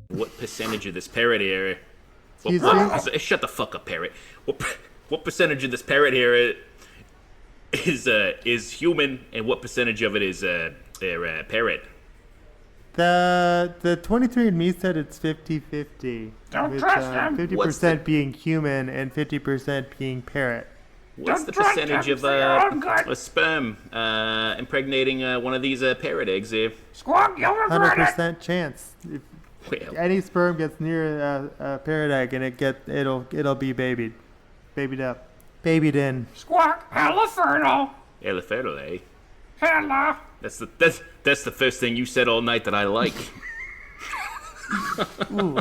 What percentage of this parrot here? Shut the fuck up, parrot. What percentage of this parrot here is human, and what percentage of it is parrot? The 23andMe said it's 50-50. Don't trust them. 50% being human and 50% being parrot. What's the percentage of a sperm impregnating one of these parrot eggs here? Squawk, you'll regret it. 100% chance. If any sperm gets near a parrot egg and it'll be babied up, babied in. Squawk, hella fertile. Hella fertile, eh? Hella. That's the first thing you said all night that I like. Ooh,